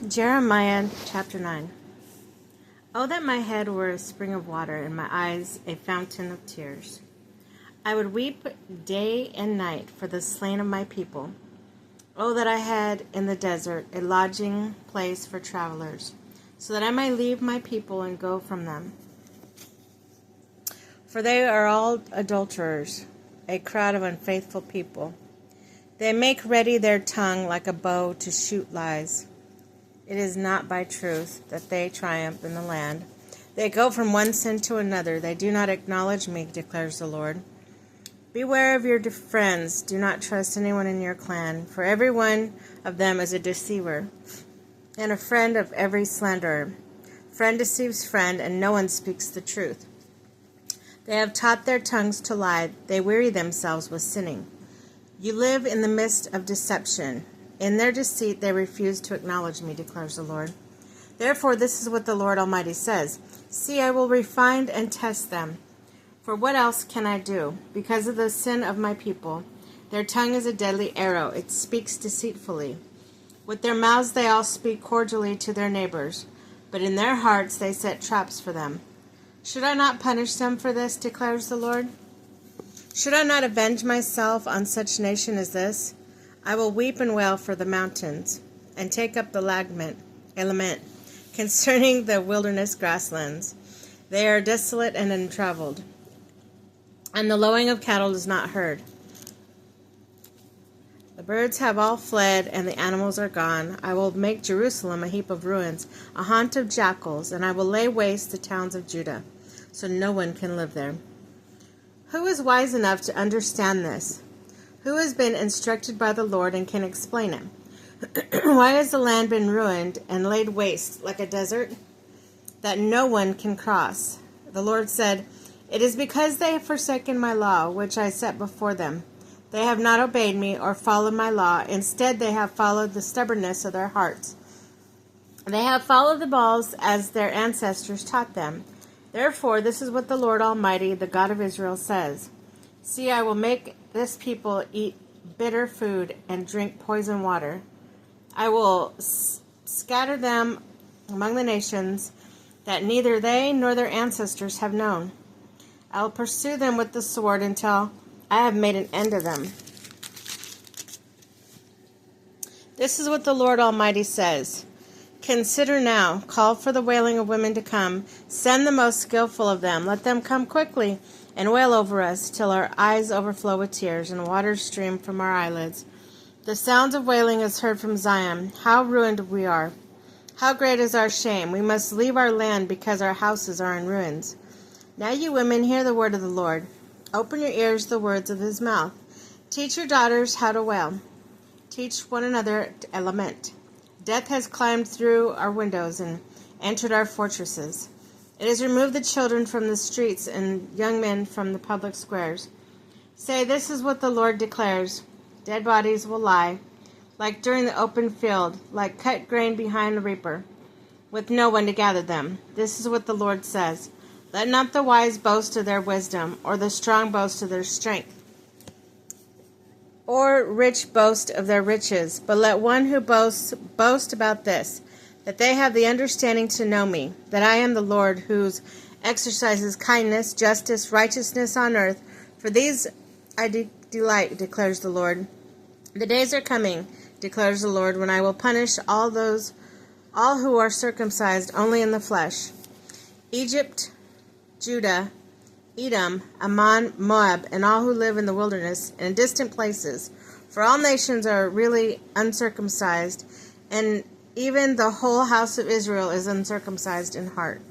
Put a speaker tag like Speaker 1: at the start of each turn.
Speaker 1: Jeremiah chapter 9. Oh, that my head were a spring of water, and my eyes a fountain of tears. I would weep day and night for the slain of my people. Oh, that I had in the desert a lodging place for travelers, so that I might leave my people and go from them. For they are all adulterers, a crowd of unfaithful people. They make ready their tongue like a bow to shoot lies. It is not by truth that they triumph in the land. They go from one sin to another. They do not acknowledge me, declares the Lord. Beware of your friends. Do not trust anyone in your clan, for every one of them is a deceiver, and a friend of every slanderer. Friend deceives friend, and no one speaks the truth. They have taught their tongues to lie. They weary themselves with sinning. You live in the midst of deception. In their deceit they refuse to acknowledge me, declares the Lord. Therefore this is what the Lord Almighty says. See, I will refine and test them. For what else can I do? Because of the sin of my people. Their tongue is a deadly arrow. It speaks deceitfully. With their mouths they all speak cordially to their neighbors, but in their hearts they set traps for them. Should I not punish them for this, declares the Lord? Should I not avenge myself on such nation as this? I will weep and wail for the mountains, and take up the lament concerning the wilderness grasslands. They are desolate and untraveled, and the lowing of cattle is not heard. The birds have all fled, and the animals are gone. I will make Jerusalem a heap of ruins, a haunt of jackals, and I will lay waste the towns of Judah, so no one can live there. Who is wise enough to understand this? Who has been instructed by the Lord and can explain it? Why has the land been ruined and laid waste like a desert that no one can cross? The Lord said, It is because they have forsaken my law, which I set before them. They have not obeyed me or followed my law. Instead, they have followed the stubbornness of their hearts. They have followed the Baals as their ancestors taught them. Therefore, this is what the Lord Almighty, the God of Israel, says. See, I will make this people eat bitter food and drink poison water. I will scatter them among the nations that neither they nor their ancestors have known. I will pursue them with the sword until I have made an end of them. This is what the Lord Almighty says. Consider now, call for the wailing of women to come. Send the most skillful of them. Let them come quickly and wail over us till our eyes overflow with tears and waters stream from our eyelids. The sounds of wailing is heard from Zion. How ruined we are. How great is our shame. We must leave our land because our houses are in ruins. Now you women, hear the word of the Lord. Open your ears to the words of his mouth. Teach your daughters how to wail. Teach one another to lament. Death has climbed through our windows and entered our fortresses. It has removed the children from the streets and young men from the public squares. Say, this is what the Lord declares. Dead bodies will lie, like during the open field, like cut grain behind the reaper, with no one to gather them. This is what the Lord says. Let not the wise boast of their wisdom, or the strong boast of their strength, or rich boast of their riches, but let one who boasts boast about this, that they have the understanding to know me, that I am the Lord who exercises kindness, justice, righteousness on earth. For these I delight, declares the Lord. The days are coming, declares the Lord, when I will punish all who are circumcised only in the flesh. Egypt, Judah, Edom, Ammon, Moab, and all who live in the wilderness and in distant places. For all nations are really uncircumcised, and even the whole house of Israel is uncircumcised in heart.